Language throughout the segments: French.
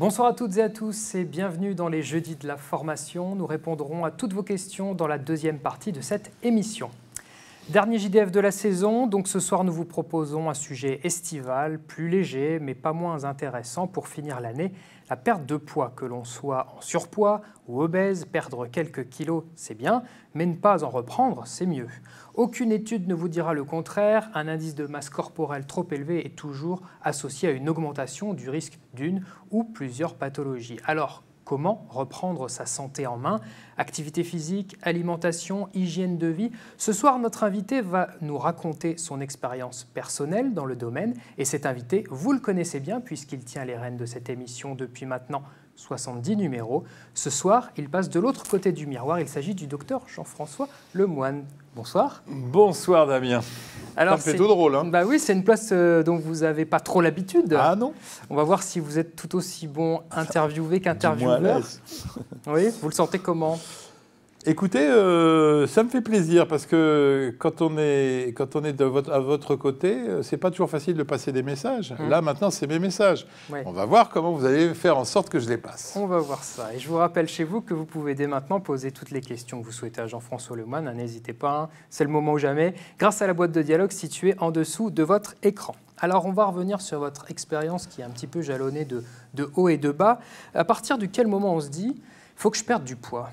Bonsoir à toutes et à tous et bienvenue dans les Jeudis de la formation. Nous répondrons à toutes vos questions dans la deuxième partie de cette émission. Dernier JDF de la saison, donc ce soir nous vous proposons un sujet estival, plus léger mais pas moins intéressant pour finir l'année. La perte de poids, que l'on soit en surpoids ou obèse, perdre quelques kilos c'est bien, mais ne pas en reprendre c'est mieux. Aucune étude ne vous dira le contraire, un indice de masse corporelle trop élevé est toujours associé à une augmentation du risque d'une ou plusieurs pathologies. Alors, comment reprendre sa santé en main? Activité physique, alimentation, hygiène de vie. Ce soir, notre invité va nous raconter son expérience personnelle dans le domaine. Et cet invité, vous le connaissez bien puisqu'il tient les rênes de cette émission depuis maintenant 70 numéros. Ce soir, il passe de l'autre côté du miroir. Il s'agit du docteur Jean-François Lemoine. Bonsoir. Bonsoir Damien. Alors, ça me fait tout drôle. Hein. Bah oui, c'est une place dont vous n'avez pas trop l'habitude. Ah non. On va voir si vous êtes tout aussi bon interviewé qu'intervieweur. Oui, vous le sentez comment? Écoutez, ça me fait plaisir parce que quand on est à votre côté, c'est pas toujours facile de passer des messages. Là, maintenant, c'est mes messages. Oui. On va voir comment vous allez faire en sorte que je les passe. On va voir ça. Et je vous rappelle chez vous que vous pouvez dès maintenant poser toutes les questions que vous souhaitez à Jean-François Lemoine. N'hésitez pas, c'est le moment ou jamais, grâce à la boîte de dialogue située en dessous de votre écran. Alors, on va revenir sur votre expérience qui est un petit peu jalonnée de haut et de bas. À partir de quel moment on se dit « il faut que je perde du poids » ?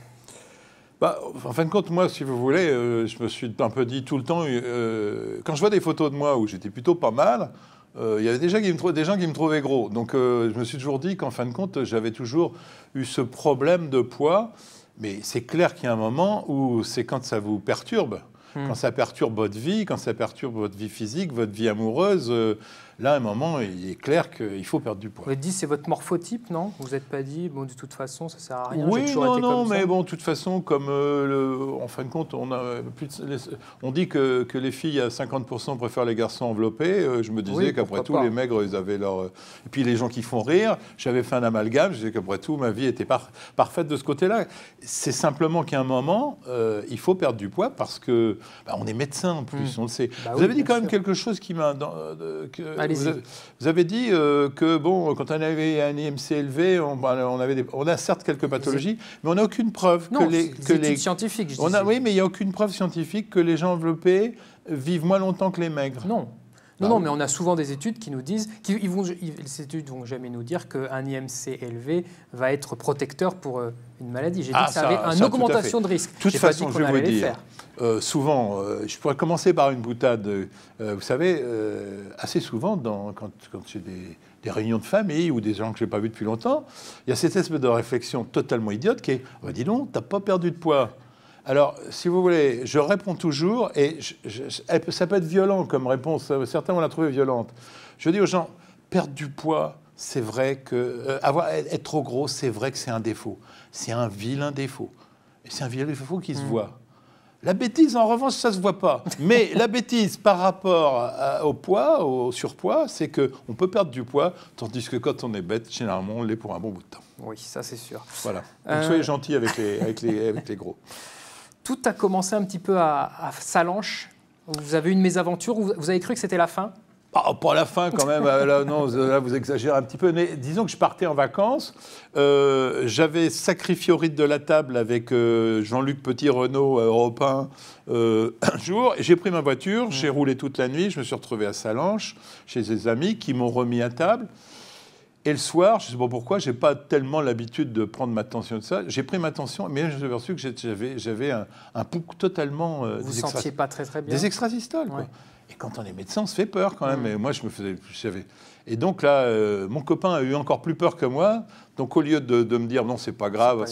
En fin de compte, moi, si vous voulez, je me suis un peu dit tout le temps, quand je vois des photos de moi où j'étais plutôt pas mal, il y avait déjà des gens qui me trouvaient gros. Donc, je me suis toujours dit qu'en fin de compte, j'avais toujours eu ce problème de poids. Mais c'est clair qu'il y a un moment où c'est quand ça vous perturbe. Quand ça perturbe votre vie, quand ça perturbe votre vie physique, votre vie amoureuse, là, à un moment, il est clair qu'il faut perdre du poids. Vous avez dit c'est votre morphotype, non? Vous n'êtes pas dit, bon, de toute façon, ça ne sert à rien. Oui, non, mais bon, de toute façon, comme en fin de compte, on dit que les filles à 50% préfèrent les garçons enveloppés. Je me disais qu'après tout, les maigres, ils avaient leur... Et puis les gens qui font rire, j'avais fait un amalgame, je disais qu'après tout, ma vie était parfaite de ce côté-là. C'est simplement qu'à un moment, il faut perdre du poids parce que on est médecin en plus, on le sait. Vous avez dit quand même quelque chose qui m'a... Vous avez dit que bon, quand on avait un IMC élevé, on a certes quelques pathologies, mais on n'a aucune preuve que les scientifiques. Oui, mais il n'y a aucune preuve scientifique que les gens enveloppés vivent moins longtemps que les maigres. Non. Non, mais on a souvent des études qui nous disent, ces études ne vont jamais nous dire qu'un IMC élevé va être protecteur pour une maladie. J'ai dit que ça avait une augmentation de risque. De toute façon, je vais vous dire, souvent, je pourrais commencer par une boutade. Vous savez, assez souvent, quand j'ai des réunions de famille ou des gens que je n'ai pas vus depuis longtemps, il y a cette espèce de réflexion totalement idiote qui est « dis donc, tu n'as pas perdu de poids ». Alors, si vous voulez, je réponds toujours, et ça peut être violent comme réponse, certains vont la trouver violente. Je dis aux gens, perdre du poids, c'est vrai que... être trop gros, c'est vrai que c'est un défaut. C'est un vilain défaut. Et c'est un vilain défaut qui se voit. La bêtise, en revanche, ça ne se voit pas. Mais la bêtise par rapport au poids, au surpoids, c'est qu'on peut perdre du poids, tandis que quand on est bête, généralement, on l'est pour un bon bout de temps. Oui, ça c'est sûr. Voilà. Donc soyez gentils avec les gros. Tout a commencé un petit peu à Sallanches. Vous avez eu une mésaventure, vous avez cru que c'était la fin? Pas la fin quand même, là, non, là vous exagérez un petit peu, mais disons que je partais en vacances, j'avais sacrifié au rite de la table avec Jean-Luc Petit-Renaud, Europe 1, un jour, et j'ai pris ma voiture, j'ai roulé toute la nuit, je me suis retrouvé à Sallanches, chez des amis qui m'ont remis à table. Et le soir, je ne sais pas pourquoi, je n'ai pas tellement l'habitude de prendre ma tension de ça. J'ai pris ma tension, mais je me suis aperçu que j'avais un pouls totalement... Vous ne sentiez pas très bien. Des extrasystoles, quoi. Et quand on est médecin, on se fait peur quand même. Et moi, je me faisais... Et donc là, mon copain a eu encore plus peur que moi. Donc au lieu de me dire, non, c'est pas grave,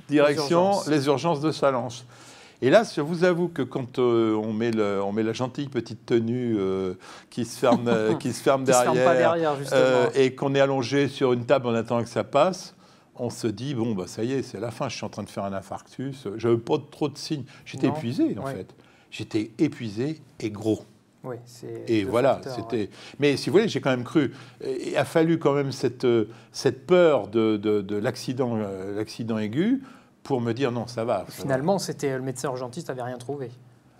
direction les urgences de Sallanches. Et là, je vous avoue que quand on met la gentille petite tenue qui se ferme derrière, qui se ferme pas derrière, justement. Et qu'on est allongé sur une table en attendant que ça passe, on se dit, bon, bah, ça y est, c'est la fin, je suis en train de faire un infarctus. Je n'avais pas trop de signes. J'étais épuisé, en fait. J'étais épuisé et gros. Oui, et voilà, c'était. Mais si vous voulez, j'ai quand même cru. Il a fallu quand même cette peur de l'accident aigu pour me dire non, ça va. Finalement, c'était le médecin urgentiste n'avait rien trouvé.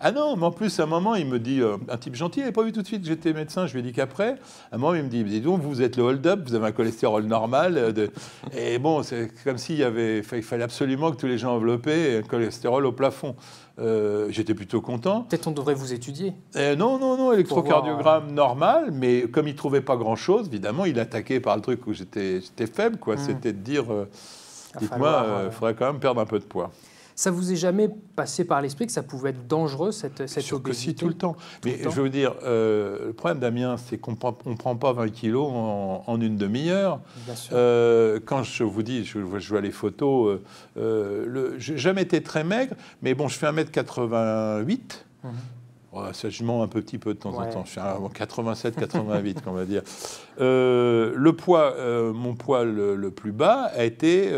Ah non, mais en plus, à un moment, il me dit, un type gentil, il n'avait pas vu tout de suite que j'étais médecin, je lui ai dit qu'après, à un moment, il me dit, dis donc, vous êtes le hold-up, vous avez un cholestérol normal. Et bon, c'est comme s'il fallait absolument que tous les gens enveloppaient un cholestérol au plafond. J'étais plutôt content. Peut-être on devrait vous étudier. Non, électrocardiogramme normal, mais comme il ne trouvait pas grand-chose, évidemment, il attaquait par le truc où j'étais faible, quoi. C'était de dire, dites-moi, il faudrait quand même perdre un peu de poids. Ça vous est jamais passé par l'esprit que ça pouvait être dangereux, cette obésité? Si, tout le temps. Mais je veux vous dire, le problème, Damien, c'est qu'on ne prend pas 20 kilos en une demi-heure. Quand je vous dis, je vois les photos, je n'ai jamais été très maigre, mais bon, je fais 1m88. Ça, je mens un petit peu de temps en temps. Je fais 87, 88, on va dire. Le poids, mon poids le plus bas a été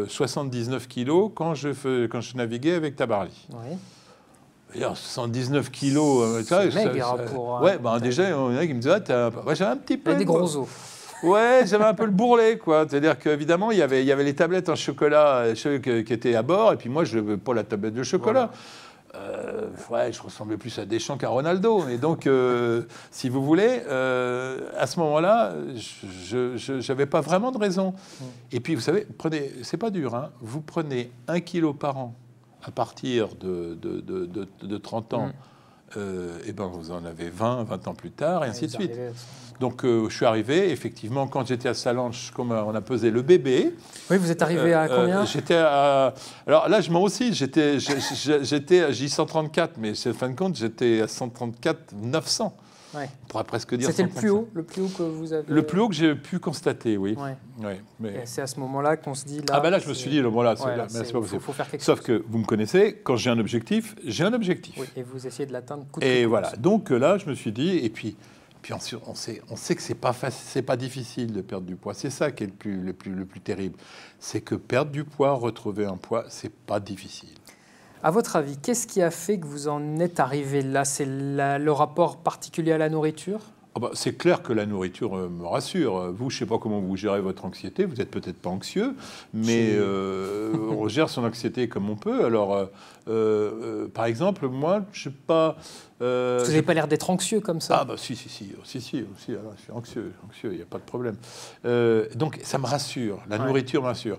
79 kilos quand je naviguais avec Tabarly. Oui. 79 kilos, c'est maigre pour... Ouais, déjà, il y en a qui me disaient, j'avais un petit peu... des gros os. Ouais, j'avais un peu le bourrelet, quoi. C'est-à-dire qu'évidemment, il y avait les tablettes en chocolat qui étaient à bord, et puis moi, je n'avais pas la tablette de chocolat. Je ressemblais plus à Deschamps qu'à Ronaldo. Et donc, si vous voulez, à ce moment-là, je n'avais pas vraiment de raison. Et puis, vous savez, c'est pas dur, hein, vous prenez 1 kilo par an à partir de 30 ans, et ben vous en avez 20 ans plus tard, et ainsi de suite. Donc, je suis arrivé, effectivement, quand j'étais à Sallanches, comme on a pesé le bébé. Oui, vous êtes arrivé à combien? J'étais à... Alors là, je mens aussi, j'étais à J134, mais en fin de compte, j'étais à 134 900. On pourrait presque dire. C'était le plus haut que vous avez... Le plus haut que j'ai pu constater, oui. Mais... C'est à ce moment-là qu'on se dit... Là, je me suis dit, bon, là, c'est pas possible. Faut faire quelque Sauf chose. que vous me connaissez, quand j'ai un objectif, j'ai un objectif. Oui, et vous essayez de l'atteindre coûte que coûte. Voilà, donc là, je me suis dit, et puis on sait que c'est pas difficile de perdre du poids. C'est ça qui est le plus terrible. C'est que perdre du poids, retrouver un poids, c'est pas difficile. À votre avis, qu'est-ce qui a fait que vous en êtes arrivé là? C'est le rapport particulier à la nourriture? C'est clair que la nourriture me rassure. Vous, je ne sais pas comment vous gérez votre anxiété. Vous n'êtes peut-être pas anxieux, mais on gère son anxiété comme on peut. Alors, par exemple, moi, je ne sais pas... vous n'avez pas l'air d'être anxieux comme ça. Si, alors, je suis anxieux, il n'y a pas de problème. Donc, ça me rassure. La nourriture me rassure.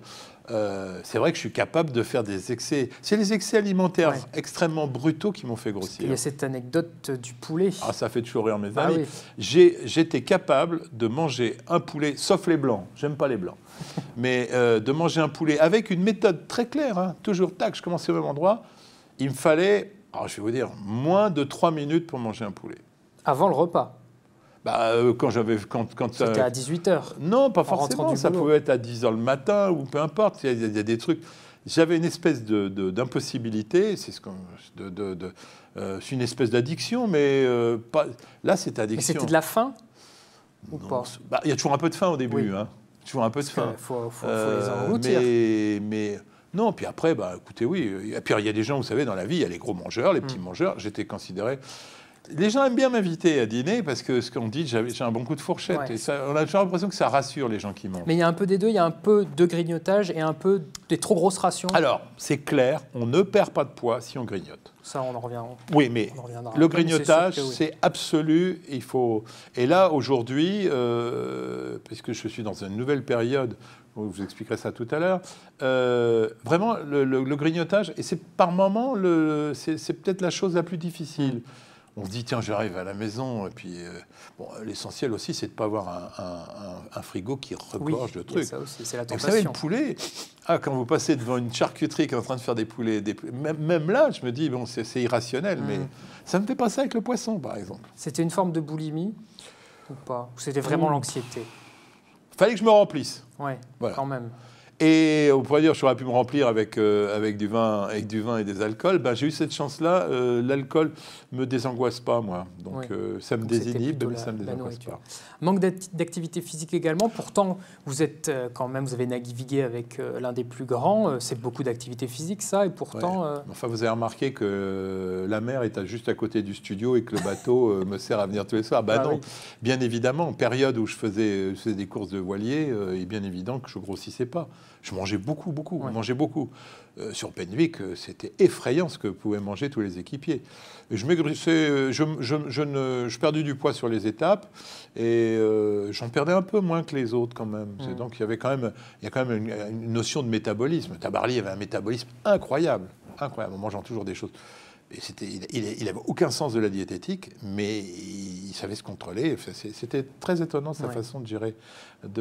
C'est vrai que je suis capable de faire des excès. C'est les excès alimentaires extrêmement brutaux qui m'ont fait grossir. Il y a cette anecdote du poulet. Ça fait toujours rire mes amis. J'étais capable de manger un poulet, sauf les blancs. J'aime pas les blancs. Mais de manger un poulet avec une méthode très claire. Hein, toujours, tac, je commençais au même endroit. Il me fallait, je vais vous dire, moins de 3 minutes pour manger un poulet. Avant le repas? Quand c'était à 18h. Non, pas forcément. Ça pouvait être à 10h le matin ou peu importe. Il y a des trucs. J'avais une espèce d'impossibilité. C'est une espèce d'addiction, mais pas. Là, c'est addiction. Mais c'était de la faim ou pas? Il y a toujours un peu de faim au début. Hein. Toujours un peu de faim. Il faut les engloutir. Mais non. Puis après, écoutez, oui. Et puis il y a des gens, vous savez, dans la vie, il y a les gros mangeurs, les petits mangeurs. J'étais considéré. Les gens aiment bien m'inviter à dîner parce que ce qu'on dit, j'ai un bon coup de fourchette. Et ça, on a toujours l'impression que ça rassure les gens qui mangent. Mais il y a un peu des deux, il y a un peu de grignotage et un peu des trop grosses rations. Alors, c'est clair, on ne perd pas de poids si on grignote. Ça, on en revient. Oui, mais le grignotage, c'est absolu. Il faut... Et là, aujourd'hui, puisque je suis dans une nouvelle période, je vous expliquerai ça tout à l'heure, vraiment, le grignotage, et c'est par moment, c'est peut-être la chose la plus difficile. On se dit, tiens, j'arrive à la maison, et puis l'essentiel aussi, c'est de ne pas avoir un frigo qui regorge de trucs. Ça aussi, c'est la tentation. Vous savez, le poulet, quand vous passez devant une charcuterie qui est en train de faire des poulets, même là, je me dis, bon, c'est irrationnel, mais ça ne me fait pas ça avec le poisson, par exemple. C'était une forme de boulimie ou pas? Ou c'était vraiment l'anxiété? Fallait que je me remplisse. Oui, voilà. Quand même. Et on pourrait dire, j'aurais pu me remplir avec du vin et des alcools. J'ai eu cette chance-là. L'alcool me désangoisse pas, moi. Donc, ça me désinhibe, mais ça me désangoisse pas. Manque d'activité physique également. Pourtant, vous êtes quand même, vous avez navigué avec l'un des plus grands. C'est beaucoup d'activité physique, ça. Et pourtant... Enfin, vous avez remarqué que la mer est juste à côté du studio et que le bateau me sert à venir tous les soirs. Non, bien évidemment. En période où je faisais des courses de voilier, il est bien évident que je grossissais pas. Je mangeais beaucoup. On mangeait beaucoup. Sur Penwick, c'était effrayant ce que pouvaient manger tous les équipiers. Je maigrissais, je perdais du poids sur les étapes et j'en perdais un peu moins que les autres quand même. Donc il y a quand même une notion de métabolisme. Tabarly avait un métabolisme incroyable, en mangeant toujours des choses. Il n'avait aucun sens de la diététique, mais il savait se contrôler. C'était très étonnant sa façon de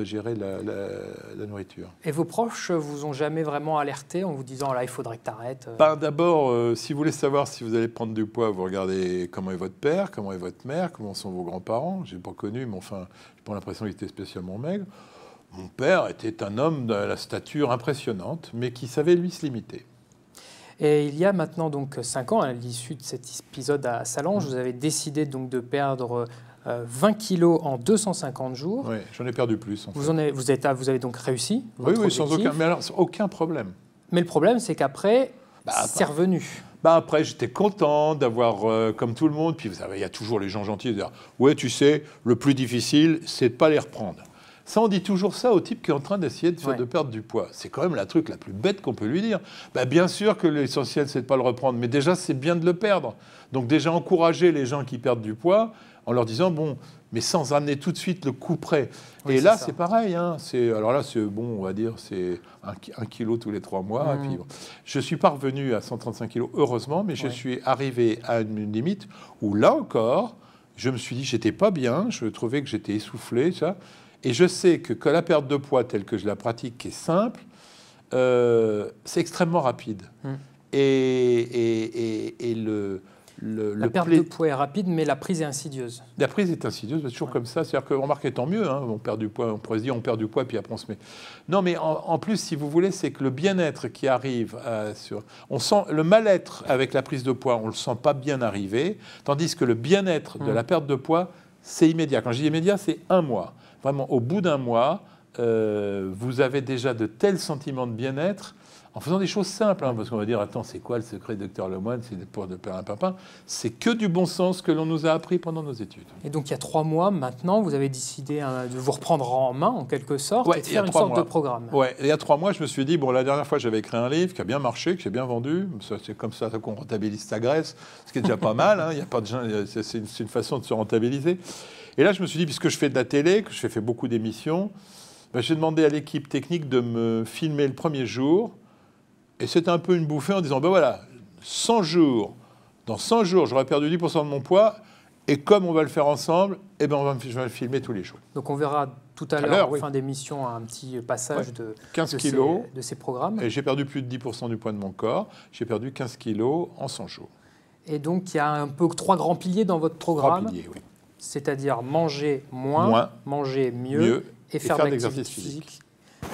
gérer la nourriture. Et vos proches vous ont jamais vraiment alerté en vous disant là il faudrait que tu arrêtes D'abord, si vous voulez savoir si vous allez prendre du poids, vous regardez comment est votre père, comment est votre mère, comment sont vos grands-parents. Je n'ai pas connu, mais enfin, je n'ai pas l'impression qu'il était spécialement maigre. Mon père était un homme de la stature impressionnante, mais qui savait lui se limiter. Et il y a maintenant donc 5 ans, à l'issue de cet épisode à Sallanches, vous avez décidé donc de perdre 20 kilos en 250 jours. Oui, j'en ai perdu plus. En fait. Vous avez donc réussi. Oui, sans aucun problème. Mais le problème, c'est qu'après, c'est revenu. Après, j'étais content d'avoir, comme tout le monde, puis vous savez, il y a toujours les gens gentils qui disent « Ouais, tu sais, le plus difficile, c'est de ne pas les reprendre. » Ça, on dit toujours ça au type qui est en train d'essayer de perdre du poids. C'est quand même la truc la plus bête qu'on peut lui dire. Bien sûr que l'essentiel, c'est de ne pas le reprendre, mais déjà, c'est bien de le perdre. Donc déjà, encourager les gens qui perdent du poids en leur disant, bon, mais sans amener tout de suite le coup près. Oui, et là, c'est pareil. Hein. Alors là, c'est bon, on va dire, c'est 1 kilo tous les 3 mois. Et puis, bon. Je ne suis pas revenu à 135 kilos, heureusement, mais je suis arrivé à une limite où, là encore, je me suis dit, j'étais pas bien, je trouvais que j'étais essoufflé, ça. Et je sais que la perte de poids telle que je la pratique, qui est simple, c'est extrêmement rapide. Et la perte de poids est rapide, mais la prise est insidieuse. La prise est insidieuse, c'est toujours comme ça. C'est-à-dire qu'on remarque, tant mieux, hein, on perd du poids, on pourrait se dire on perd du poids, puis après on se met... Non, mais en plus, si vous voulez, c'est que le bien-être qui arrive, on sent le mal-être avec la prise de poids, on ne le sent pas bien arriver, tandis que le bien-être de la perte de poids, c'est immédiat. Quand je dis immédiat, c'est 1 mois. Vraiment, au bout d'1 mois, vous avez déjà de tels sentiments de bien-être en faisant des choses simples. Hein, parce qu'on va dire, attends, c'est quoi le secret du docteur Lemoine? C'est pour de perdre un papin. C'est que du bon sens que l'on nous a appris pendant nos études. Et donc, il y a 3 mois, maintenant, vous avez décidé de vous reprendre en main, en quelque sorte, et de faire une sorte de programme. Oui, il y a 3 mois, je me suis dit, bon, la dernière fois, j'avais écrit un livre qui a bien marché, que j'ai bien vendu. C'est comme ça qu'on rentabilise sa graisse, ce qui est déjà pas mal. Hein, y a pas de, c'est une façon de se rentabiliser. Et là, je me suis dit, puisque je fais de la télé, que je fais beaucoup d'émissions, j'ai demandé à l'équipe technique de me filmer le premier jour. Et c'était un peu une bouffée en disant, voilà, 100 jours, dans 100 jours, j'aurais perdu 10% de mon poids. Et comme on va le faire ensemble, je vais le filmer tous les jours. Donc on verra tout à l'heure, en fin d'émission, un petit passage de 15 kilos, de ces programmes. Et j'ai perdu plus de 10% du poids de mon corps. J'ai perdu 15 kilos en 100 jours. Et donc il y a un peu 3 grands piliers dans votre programme. 3 piliers, oui. C'est-à-dire manger moins, manger mieux et faire de l'exercice physique.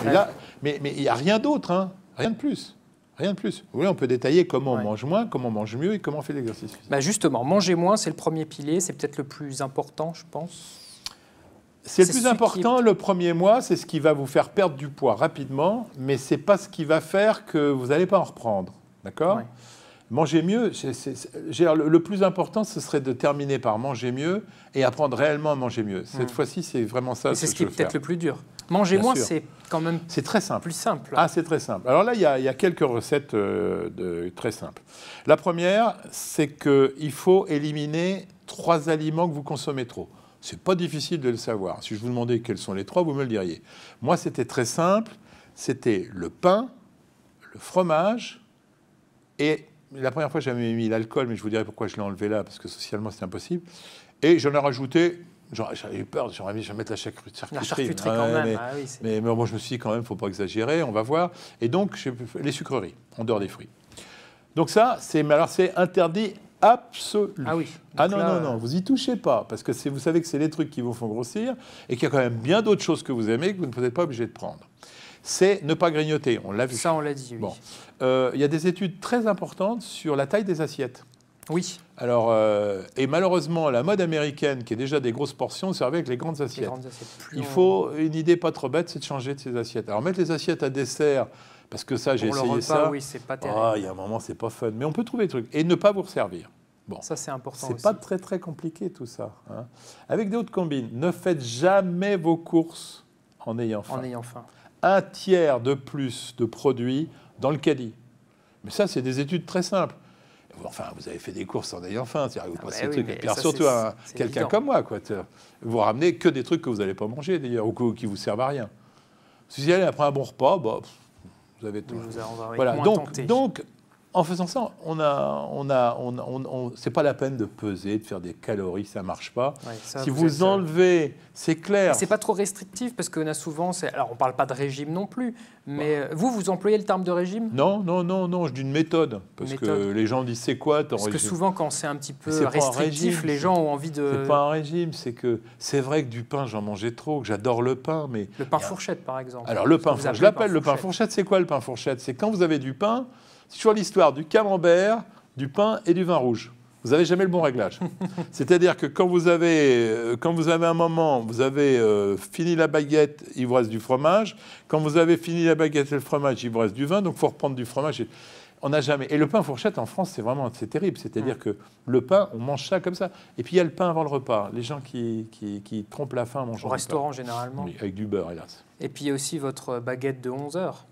Et là, mais il n'y a rien d'autre, hein, rien de plus. Rien de plus. Oui, on peut détailler comment on mange moins, comment on mange mieux et comment on fait l'exercice physique. Justement, manger moins, c'est le premier pilier, c'est peut-être le plus important, je pense. C'est le plus important, le premier mois, c'est ce qui va vous faire perdre du poids rapidement, mais ce n'est pas ce qui va faire que vous n'allez pas en reprendre. D'accord ? Manger mieux, le plus important, ce serait de terminer par manger mieux et apprendre réellement à manger mieux. Cette fois-ci, c'est vraiment ça. C'est ce qui est peut-être le plus dur. Manger moins, c'est quand même très simple. Plus simple. Ah, c'est très simple. Alors là, il y a quelques recettes très simples. La première, c'est qu'il faut éliminer 3 aliments que vous consommez trop. Ce n'est pas difficile de le savoir. Si je vous demandais quels sont les 3, vous me le diriez. Moi, c'était très simple. C'était le pain, le fromage et... La première fois, j'avais mis l'alcool, mais je vous dirai pourquoi je l'ai enlevé là, parce que socialement, c'est impossible. Et j'en ai rajouté, j'avais eu peur, j'aurais mis, je vais mettre la charcuterie. La charcuterie quand même. Mais moi, je me suis dit quand même, il ne faut pas exagérer, on va voir. Et donc, les sucreries, en dehors des fruits. Donc ça, c'est interdit absolu. Ah oui. Ah non, non, vous y touchez pas, parce que vous savez que c'est les trucs qui vous font grossir, et qu'il y a quand même bien d'autres choses que vous aimez que vous ne êtes pas obligé de prendre. C'est ne pas grignoter, on l'a vu. Ça, on l'a dit, oui. Bon. Il y a des études très importantes sur la taille des assiettes. Oui. Alors, et malheureusement, la mode américaine, qui est déjà des grosses portions, servait avec les grandes assiettes. Il faut, une idée pas trop bête, c'est de changer de ces assiettes. Alors, mettre les assiettes à dessert, parce que ça, j'ai essayé ça. Oui, c'est pas terrible. Il y a un moment, c'est pas fun. Mais on peut trouver des trucs. Et ne pas vous resservir. Bon. Ça, c'est important. C'est pas très, très compliqué, tout ça. Hein. Avec des autres combines, ne faites jamais vos courses en ayant faim. En ayant faim. 1 tiers de plus de produits dans le caddie. Mais ça, c'est des études très simples. Enfin, vous avez fait des courses en ayant faim, vous passez le truc. Et puis, surtout quelqu'un comme moi, quoi. Vous ramenez que des trucs que vous n'allez pas manger, d'ailleurs, ou qui vous servent à rien. Si vous y allez après un bon repas, bah, vous avez tout. Voilà. Donc, en faisant ça, c'est pas la peine de peser, de faire des calories, ça marche pas. Ouais, si vous enlevez, c'est clair. C'est pas trop restrictif parce qu'on a souvent, alors on parle pas de régime non plus, mais vous employez le terme de régime? Non, je dis une méthode, parce que les gens disent c'est quoi ton régime? Parce que souvent quand c'est un petit peu restrictif, les gens ont envie de. C'est pas un régime, c'est vrai que du pain j'en mangeais trop, que j'adore le pain, mais le pain fourchette par exemple. Alors le pain, je l'appelle le pain fourchette. C'est quoi le pain fourchette? C'est quand vous avez du pain. C'est toujours l'histoire du camembert, du pain et du vin rouge. Vous n'avez jamais le bon réglage. C'est-à-dire que quand vous avez un moment, vous avez fini la baguette, il vous reste du fromage. Quand vous avez fini la baguette et le fromage, il vous reste du vin. Donc il faut reprendre du fromage. On n'a jamais. Et le pain fourchette en France, c'est terrible. C'est-à-dire que le pain, on mange ça comme ça. Et puis il y a le pain avant le repas. Les gens qui trompent la faim mangent au restaurant généralement. Oui, avec du beurre, hélas. Et puis il y a aussi votre baguette de 11 heures.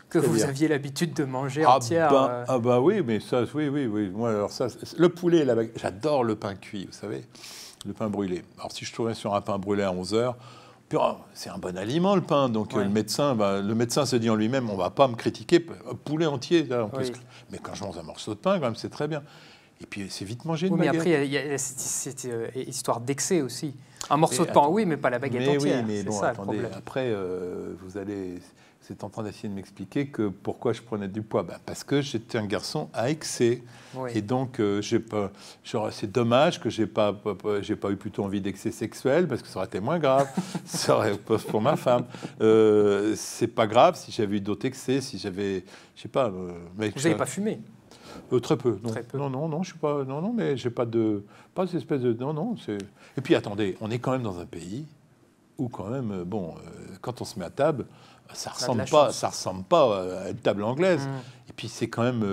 Que vous aviez l'habitude de manger entière. Bah oui, mais ça, oui. Moi, alors ça, le poulet, j'adore le pain cuit, vous savez, le pain brûlé. Alors si je tournais sur un pain brûlé à 11 heures, c'est un bon aliment le pain. Donc le médecin se dit en lui-même, on ne va pas me critiquer, poulet entier. Là, mais quand je mange un morceau de pain, quand même, c'est très bien. Et puis c'est vite mangé une baguette. Mais après, il y a cette histoire d'excès aussi. Un morceau de pain, oui, mais pas la baguette entière. Mais bon, attendez, après, vous allez... C'est en train d'essayer de m'expliquer que pourquoi je prenais du poids. Parce que j'étais un garçon à excès. Oui. Et donc, c'est dommage que j'ai pas eu plutôt envie d'excès sexuel, parce que ça aurait été moins grave. Ça aurait été pour ma femme. C'est pas grave si j'avais eu d'autres excès, si j'avais... Je sais pas... Vous n'avez pas fumé? Très peu. Non. Très peu. Non, je suis pas... Non, mais j'ai pas cette espèce de... Non, c'est... Et puis, attendez, on est quand même dans un pays où quand même, quand on se met à table... Ça ressemble pas à une table anglaise. Et puis c'est quand même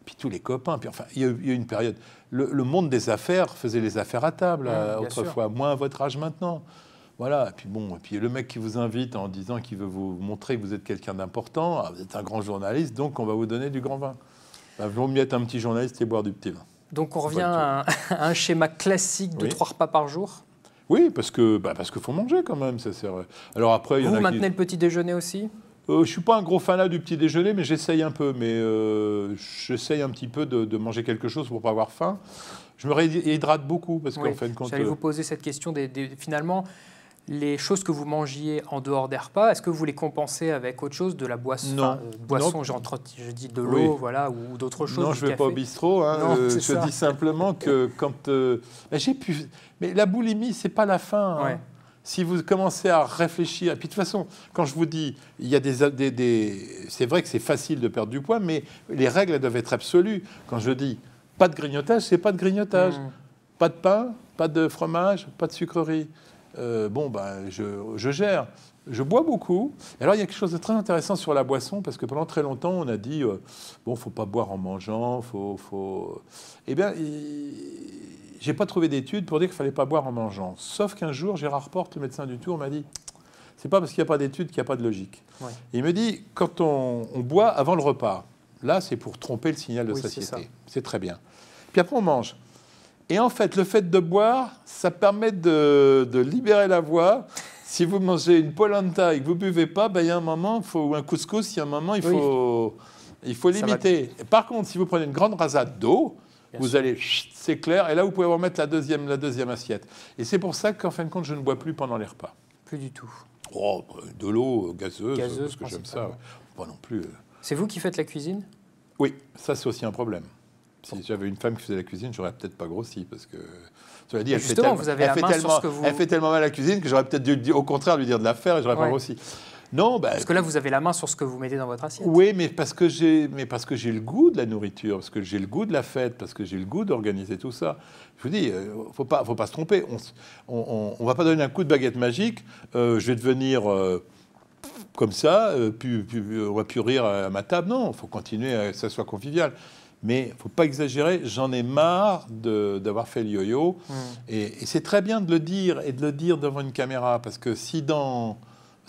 puis tous les copains. Puis enfin, il y a eu une période. Le monde des affaires faisait les affaires à table autrefois, moins à votre âge maintenant. Voilà. Et puis le mec qui vous invite en disant qu'il veut vous montrer que vous êtes quelqu'un d'important, vous êtes un grand journaliste, donc on va vous donner du grand vin. Il vaut mieux être un petit journaliste et boire du petit vin. Donc on revient à un schéma classique de 3 repas par jour. Oui, parce que faut manger quand même. Ça sert. Alors après, vous maintenez le petit déjeuner aussi? Je suis pas un gros fanat du petit déjeuner, mais j'essaye un peu. Mais j'essaye un petit peu de manger quelque chose pour pas avoir faim. Je me réhydrate beaucoup parce qu'en fin de compte. J'allais vous poser cette question finalement. Les choses que vous mangiez en dehors des repas, est-ce que vous les compensez avec autre chose, de la boisson? Non. Boisson, je dis de l'eau, voilà, ou d'autres choses. Non, je ne vais pas au bistrot. Je dis simplement que quand mais la boulimie, c'est pas la faim. Hein. Si vous commencez à réfléchir, et puis de toute façon, quand je vous dis, il y a c'est vrai que c'est facile de perdre du poids, mais les règles elles doivent être absolues. Quand je dis pas de grignotage, c'est pas de grignotage. Pas de pain, pas de fromage, pas de sucrerie. Je gère. Je bois beaucoup. Alors, il y a quelque chose de très intéressant sur la boisson, parce que pendant très longtemps, on a dit, faut pas boire en mangeant, Eh bien, j'ai pas trouvé d'études pour dire qu'il fallait pas boire en mangeant. Sauf qu'un jour, Gérard Porte, le médecin du Tour, m'a dit, c'est pas parce qu'il n'y a pas d'études qu'il n'y a pas de logique. Ouais. Il me dit, quand on boit avant le repas, là, c'est pour tromper le signal de satiété. C'est très bien. Puis après, on mange. Et en fait, le fait de boire, ça permet de libérer la voie. Si vous mangez une polenta et que vous ne buvez pas, il y a un moment, ou un couscous, il y a un moment, il faut limiter. Par contre, si vous prenez une grande rasade d'eau, vous allez, c'est clair, et là, vous pouvez remettre la deuxième assiette. Et c'est pour ça qu'en fin de compte, je ne bois plus pendant les repas. Plus du tout. Oh, de l'eau gazeuse parce que j'aime ça. Pas non plus. C'est vous qui faites la cuisine? Oui, ça, c'est aussi un problème. Si j'avais une femme qui faisait la cuisine, j'aurais peut-être pas grossi, parce que cela dit, elle fait tellement mal à la cuisine que j'aurais peut-être dû, au contraire, lui dire de la faire et j'aurais pas grossi. Non, parce que là, vous avez la main sur ce que vous mettez dans votre assiette. Oui, mais parce que j'ai le goût de la nourriture, parce que j'ai le goût de la fête, parce que j'ai le goût d'organiser tout ça. Je vous dis, faut pas se tromper. On va pas donner un coup de baguette magique. Je vais devenir comme ça, on va plus rire à ma table. Non, il faut continuer à que ça soit convivial. Mais il ne faut pas exagérer, j'en ai marre d'avoir fait le yo-yo. Et c'est très bien de le dire, et de le dire devant une caméra, parce que si dans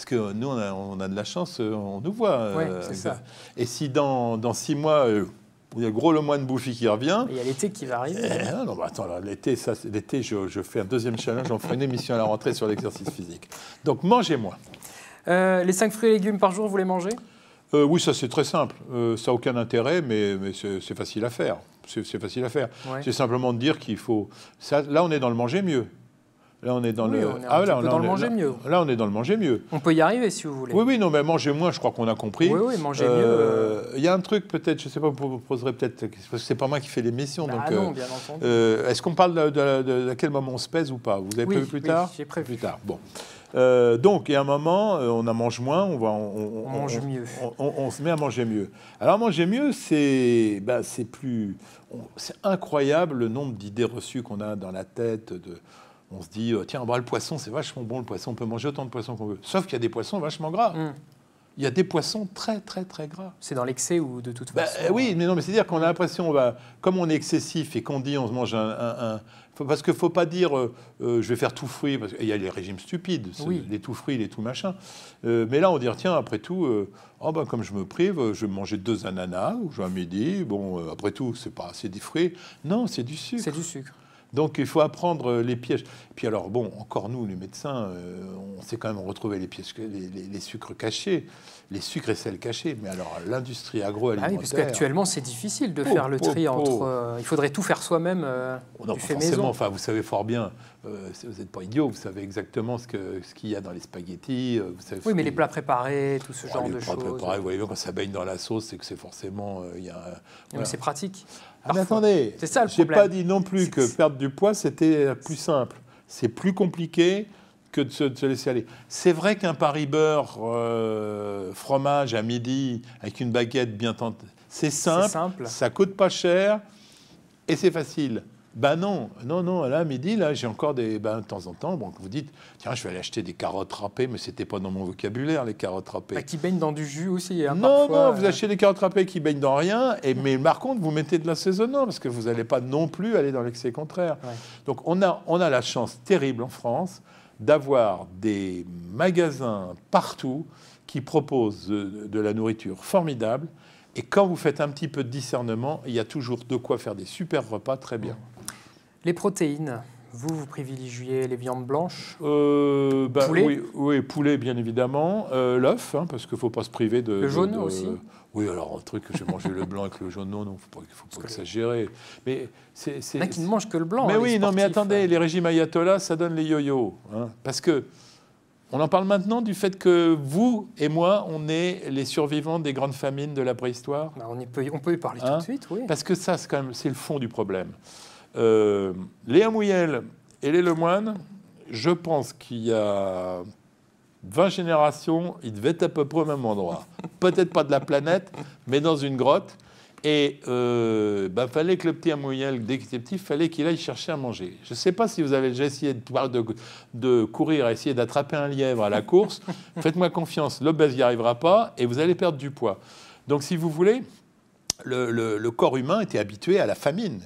Parce que nous, on a de la chance, on nous voit. Oui, c'est ça. Et si dans 6 mois, il y a gros le moine bouffi qui revient... Il y a l'été qui va arriver. Non, bah attends, l'été, je fais un deuxième challenge, on fera une émission à la rentrée sur l'exercice physique. Donc, mangez moins. Les 5 fruits et légumes par jour, vous les mangez ? Oui, ça c'est très simple. Ça n'a aucun intérêt, mais c'est facile à faire. C'est facile à faire. Ouais. C'est simplement de dire qu'il faut... Là, on est dans le manger mieux. Là, on est dans le... dans le manger mieux. Là, on est dans le manger mieux. On peut y arriver si vous voulez. Oui, non, mais manger moins, je crois qu'on a compris. Oui, manger mieux. Il y a un truc peut-être, je ne sais pas, vous poserez peut-être, parce que c'est pas moi qui fais l'émission. Non, bien entendu. Est-ce qu'on parle de à quel moment on se pèse ou pas? Vous avez prévu plus tard? Oui, j'ai prévu. Plus tard, bon. Donc, il y a un moment, on en mange moins, on mange mieux. On se met à manger mieux. Alors, manger mieux, c'est incroyable le nombre d'idées reçues qu'on a dans la tête. On se dit, tiens, le poisson, c'est vachement bon, le poisson, on peut manger autant de poissons qu'on veut. Sauf qu'il y a des poissons vachement gras. Il y a des poissons très, très, très gras. C'est dans l'excès ou de toute façon Oui, mais c'est-à-dire qu'on a l'impression, comme on est excessif et qu'on dit on se mange parce qu'il ne faut pas dire je vais faire tout fruit, parce qu'il y a les régimes stupides, les tout fruits, les tout machins. Mais là, on dit, tiens, après tout, comme je me prive, je vais manger 2 ananas, ou je vais à midi, après tout, c'est des fruits. Non, c'est du sucre. C'est du sucre. Donc, il faut apprendre les pièges. Puis alors, encore nous, les médecins, on sait quand même retrouver les pièges, les sucres cachés, les sucres et sels cachés. Mais alors, l'industrie agroalimentaire... oui, parce qu'actuellement, c'est difficile de faire le tri entre... il faudrait tout faire soi-même, du fait maison. Enfin, vous savez fort bien, vous n'êtes pas idiot, vous savez exactement ce qu'il y a dans les spaghettis. Vous savez mais les plats préparés, tout ce genre de choses. Les plats préparés, vous voyez, quand ça baigne dans la sauce, c'est que c'est forcément... Mais c'est pratique. Mais attendez, c'est ça le j'ai problème. pas dit non plus que perdre du poids, c'était plus simple. C'est plus compliqué que de se laisser aller. C'est vrai qu'un Paris-beurre fromage à midi, avec une baguette bien tentée, c'est simple, ça coûte pas cher et c'est facile. Non, là, à midi, là, j'ai encore de temps en temps, vous dites, tiens, je vais aller acheter des carottes râpées, mais c'était pas dans mon vocabulaire, les carottes râpées. Qui baignent dans du jus aussi, hein, non, parfois, vous achetez des carottes râpées qui baignent dans rien, mais par contre, vous mettez de l'assaisonnement, parce que vous n'allez pas non plus aller dans l'excès contraire. Ouais. Donc, on a la chance terrible en France d'avoir des magasins partout qui proposent de la nourriture formidable, et quand vous faites un petit peu de discernement, il y a toujours de quoi faire des super repas très bien. Les protéines, vous privilégiez les viandes blanches? Poulet? Oui, poulet, bien évidemment. L'œuf, parce qu'il ne faut pas se priver de... Le jaune aussi? Oui, alors un truc, j'ai mangé le blanc avec le jaune, non, il ne faut pas exagérer. Mais il y en a qui ne mangent que le blanc. Mais oui, non, mais attendez, les régimes ayatollahs, ça donne les yo-yo. Parce que on en parle maintenant du fait que vous et moi, on est les survivants des grandes famines de la préhistoire. On peut y parler tout de suite, oui. Parce que ça, c'est le fond du problème. Les Hamouyel et les Lemoine, je pense qu'il y a 20 générations, ils devaient être à peu près au même endroit. Peut-être pas de la planète, mais dans une grotte. Et fallait que le petit Hamouyel, dès qu'il était petit, fallait qu'il aille chercher à manger. Je ne sais pas si vous avez déjà essayé de courir, essayer d'attraper un lièvre à la course. Faites-moi confiance, l'obèse n'y arrivera pas et vous allez perdre du poids. Donc, si vous voulez, le corps humain était habitué à la famine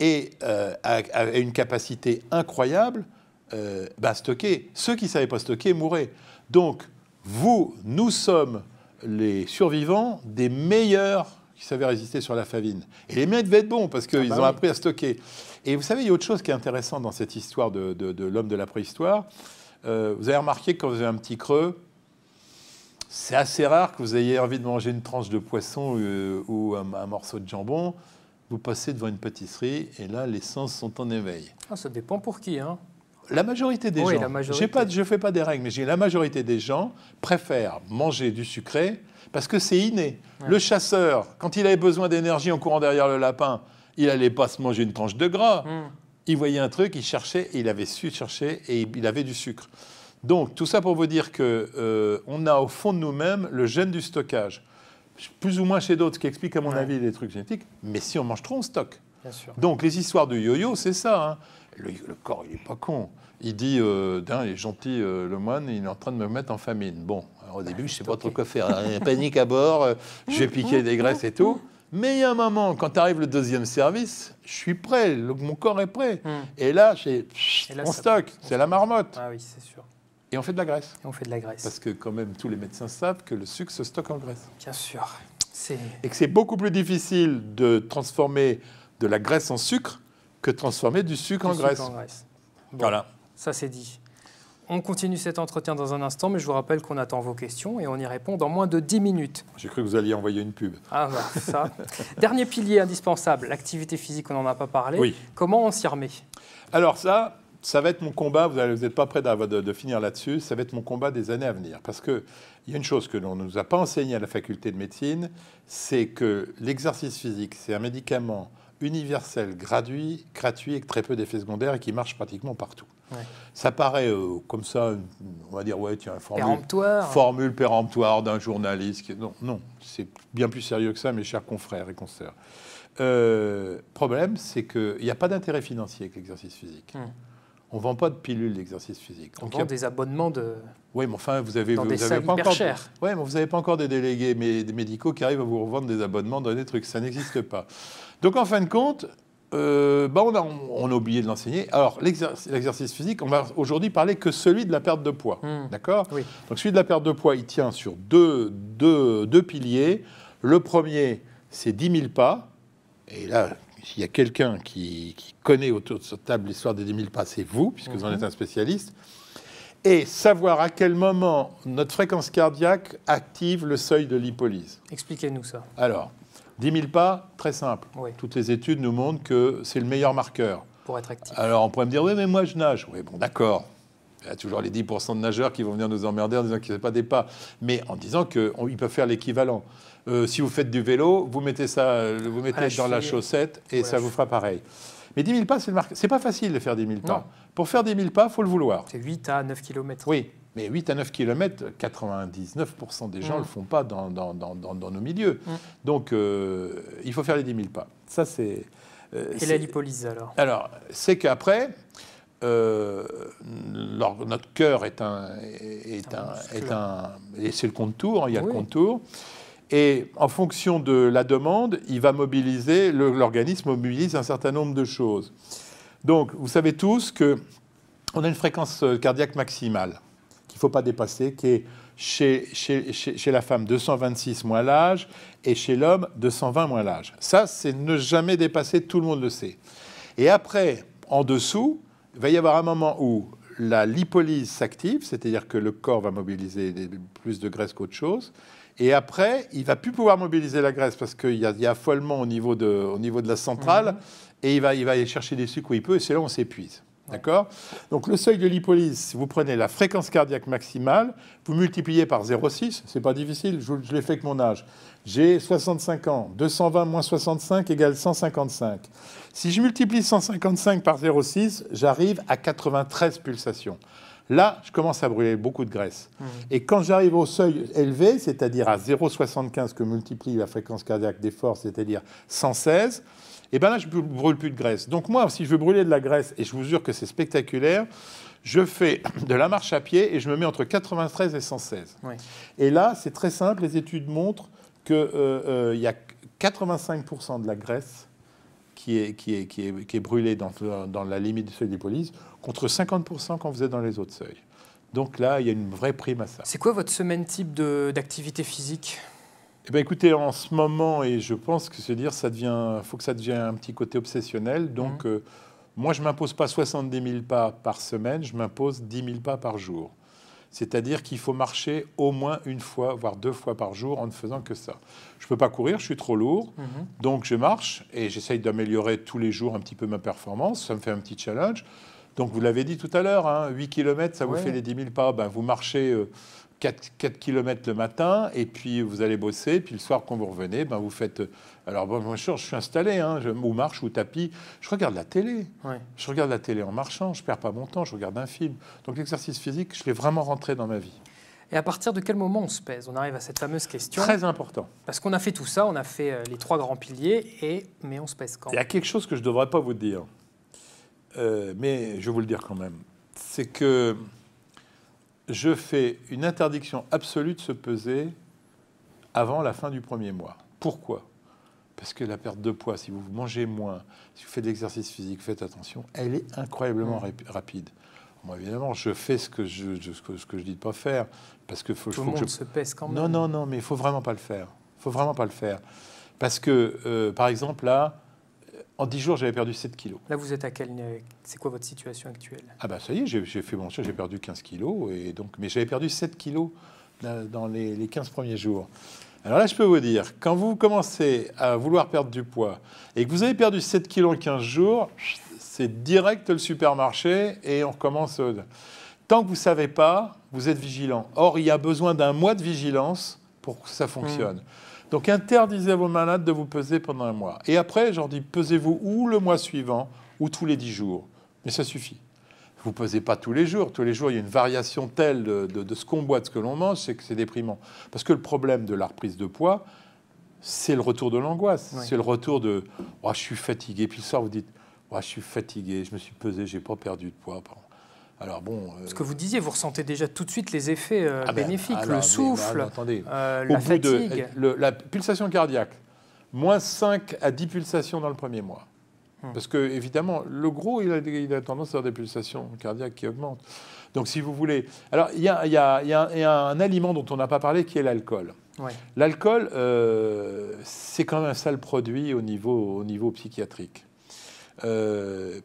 et à une capacité incroyable à stocker. Ceux qui ne savaient pas stocker mouraient. Donc, nous sommes les survivants des meilleurs qui savaient résister sur la famine. Et les miens devaient être bons parce qu'ils ont appris à stocker. Et vous savez, il y a autre chose qui est intéressant dans cette histoire de l'homme de la préhistoire. Vous avez remarqué que quand vous avez un petit creux, c'est assez rare que vous ayez envie de manger une tranche de poisson ou un morceau de jambon. Vous passez devant une pâtisserie et là, les sens sont en éveil. Ça dépend pour qui, hein. La majorité des gens, je ne fais pas des règles, mais la majorité des gens préfèrent manger du sucré parce que c'est inné. Ouais. Le chasseur, quand il avait besoin d'énergie en courant derrière le lapin, il n'allait pas se manger une tranche de gras. Il voyait un truc, il cherchait, et il avait su chercher, et il avait du sucre. Donc, tout ça pour vous dire qu'on a au fond de nous-mêmes le gène du stockage. Plus ou moins chez d'autres, ce qui explique à mon avis les trucs génétiques. Mais si on mange trop, on stocke. Bien sûr. Donc, les histoires de yo-yo, c'est ça. Le corps, il n'est pas con. Il dit, il est gentil, le moine, il est en train de me mettre en famine. Bon, alors, au début, je ne sais pas trop quoi faire. Il y a panique à bord, je vais piquer des graisses et tout. Mais il y a un moment, quand arrive le deuxième service, je suis prêt, mon corps est prêt. Et là, on stocke, c'est la marmotte. Ah oui, c'est sûr. Et on fait de la graisse. Et on fait de la graisse. Parce que quand même, tous les médecins savent que le sucre se stocke en graisse. Bien sûr. Et que c'est beaucoup plus difficile de transformer de la graisse en sucre que de transformer du sucre en graisse. Bon, voilà. Ça, c'est dit. On continue cet entretien dans un instant, mais je vous rappelle qu'on attend vos questions et on y répond dans moins de 10 minutes. J'ai cru que vous alliez envoyer une pub. Ah, bah, ça. Dernier pilier indispensable, l'activité physique, on n'en a pas parlé. Oui. Comment on s'y remet? Alors ça va être mon combat, vous n'êtes pas prêt de finir là-dessus, ça va être mon combat des années à venir. Parce qu'il y a une chose que l'on ne nous a pas enseigné à la faculté de médecine, c'est que l'exercice physique, c'est un médicament universel, gratuit, avec très peu d'effets secondaires et qui marche pratiquement partout. Ouais. Ça paraît comme ça, on va dire, ouais, tiens, formule péremptoire d'un journaliste. Non, c'est bien plus sérieux que ça, mes chers confrères et consoeurs. Problème, c'est qu'il n'y a pas d'intérêt financier avec l'exercice physique. On ne vend pas de pilules d'exercice physique. On vend des abonnements de... Oui, mais enfin, vous avez pas encore... cher. Oui, mais vous n'avez pas encore des délégués médicaux qui arrivent à vous revendre des abonnements dans des trucs. Ça n'existe pas. Donc, en fin de compte, on a oublié de l'enseigner. Alors, l'exercice physique, on va aujourd'hui parler que celui de la perte de poids. D'accord ? Oui. Donc, celui de la perte de poids, il tient sur deux piliers. Le premier, c'est 10 000 pas. Et là, s'il y a quelqu'un qui connaît autour de cette table l'histoire des 10 000 pas, c'est vous, puisque vous en êtes un spécialiste. Et savoir à quel moment notre fréquence cardiaque active le seuil de lipolyse. Expliquez-nous ça. Alors, 10 000 pas, très simple. Oui. Toutes les études nous montrent que c'est le meilleur marqueur. Pour être actif. Alors, on pourrait me dire, oui, mais moi, je nage. Oui, bon, d'accord. Il y a toujours les 10% de nageurs qui vont venir nous emmerder en disant qu'ils ne font pas des pas. Mais en disant qu'ils peuvent faire l'équivalent. Si vous faites du vélo, vous mettez dans la chaussette et ça vous fera pareil. Mais 10 000 pas, c'est pas facile de faire 10 000 pas. Non. Pour faire 10 000 pas, il faut le vouloir. C'est 8 à 9 km. Oui, mais 8 à 9 km, 99% des gens ne le font pas dans nos milieux. Donc, il faut faire les 10 000 pas. Ça, c'est... Et la lipolyse, alors ? Alors, c'est qu'après... notre cœur est et c'est le contour, il y a le contour. Et en fonction de la demande, il va mobiliser, l'organisme mobilise un certain nombre de choses. Donc, vous savez tous qu'on a une fréquence cardiaque maximale qu'il ne faut pas dépasser, qui est chez la femme 226 moins l'âge et chez l'homme 220 moins l'âge. Ça, c'est ne jamais dépasser, tout le monde le sait. Et après, en dessous, il va y avoir un moment où la lipolyse s'active, c'est-à-dire que le corps va mobiliser plus de graisse qu'autre chose. Et après, il ne va plus pouvoir mobiliser la graisse parce qu'il y a affolement au niveau de la centrale. Et il va aller chercher des sucres où il peut. Et c'est là où on s'épuise. D'accord ? Donc, le seuil de lipolyse, si vous prenez la fréquence cardiaque maximale, vous multipliez par 0,6. C'est pas difficile, je l'ai fait avec mon âge. J'ai 65 ans. 220 moins 65 égale 155. Si je multiplie 155 par 0,6, j'arrive à 93 pulsations. Là, je commence à brûler beaucoup de graisse. Et quand j'arrive au seuil élevé, c'est-à-dire à 0,75 que multiplie la fréquence cardiaque d'effort, c'est-à-dire 116, et bien là, je ne brûle plus de graisse. Donc moi, si je veux brûler de la graisse, et je vous jure que c'est spectaculaire, je fais de la marche à pied et je me mets entre 93 et 116. Oui. Et là, c'est très simple, les études montrent qu'il y a 85% de la graisse qui est brûlée dans la limite du seuil de lipolyse, contre 50% quand vous êtes dans les autres seuils. Donc là, il y a une vraie prime à ça. C'est quoi votre semaine type d'activité physique ? Eh bien, écoutez, en ce moment, et je pense que faut que ça devienne un petit côté obsessionnel. Donc, moi, je ne m'impose pas 70 000 pas par semaine, je m'impose 10 000 pas par jour. C'est-à-dire qu'il faut marcher au moins une fois, voire 2 fois par jour en ne faisant que ça. Je ne peux pas courir, je suis trop lourd. Donc, je marche et j'essaye d'améliorer tous les jours un petit peu ma performance. Ça me fait un petit challenge. Donc, vous l'avez dit tout à l'heure, 8 km, ça vous fait les 10 000 pas. Ben, vous marchez 4 km le matin et puis vous allez bosser. Puis le soir, quand vous revenez, ben, vous faites... Alors, bon, moi, je suis installé, ou marche ou tapis. Je regarde la télé. Ouais. Je regarde la télé en marchant. Je ne perds pas mon temps. Je regarde un film. Donc, l'exercice physique, je l'ai vraiment rentré dans ma vie. Et à partir de quel moment on se pèse ? On arrive à cette fameuse question. Très important. Parce qu'on a fait tout ça, on a fait les 3 grands piliers, mais on se pèse quand ? Il y a quelque chose que je ne devrais pas vous dire. Mais je vais vous le dire quand même. C'est que je fais une interdiction absolue de se peser avant la fin du premier mois. Pourquoi ? Parce que la perte de poids, si vous mangez moins, si vous faites de l'exercice physique, faites attention, elle est incroyablement rapide. Moi, évidemment, je fais ce que je dis de ne pas faire. Parce que tout le monde se pèse quand même. Non, mais il ne faut vraiment pas le faire. Il faut vraiment pas le faire. Parce que, par exemple, là, en 10 jours, j'avais perdu 7 kilos. Là, vous êtes à quel... C'est quoi votre situation actuelle? Ah ben, ça y est, j'ai fait mon choix, j'ai perdu 15 kilos. Mais j'avais perdu 7 kilos dans les 15 premiers jours. Alors là, je peux vous dire, quand vous commencez à vouloir perdre du poids et que vous avez perdu 7 kilos en 15 jours, c'est direct le supermarché et on recommence. Tant que vous ne savez pas, vous êtes vigilant. Or, il y a besoin d'un mois de vigilance pour que ça fonctionne. Donc, interdisez à vos malades de vous peser pendant un mois. Et après, je leur dis, pesez-vous ou le mois suivant ou tous les 10 jours. Mais ça suffit. Vous ne pesez pas tous les jours. Tous les jours, il y a une variation telle de ce qu'on boit, de ce que l'on mange, c'est que c'est déprimant. Parce que le problème de la reprise de poids, c'est le retour de l'angoisse. Oui. C'est le retour de oh, « je suis fatigué ». Puis le soir, vous dites oh, « je suis fatigué, je me suis pesé, je n'ai pas perdu de poids ». Alors bon, ce que vous disiez, vous ressentez déjà tout de suite les effets bénéfiques, le souffle, attendez, la fatigue. La pulsation cardiaque, moins 5 à 10 pulsations dans le premier mois. Parce que, évidemment, le gros, il a tendance à avoir des pulsations cardiaques qui augmentent. Donc, si vous voulez... Alors, il y a un aliment dont on n'a pas parlé qui est l'alcool. Ouais. L'alcool, c'est quand même un sale produit au niveau psychiatrique.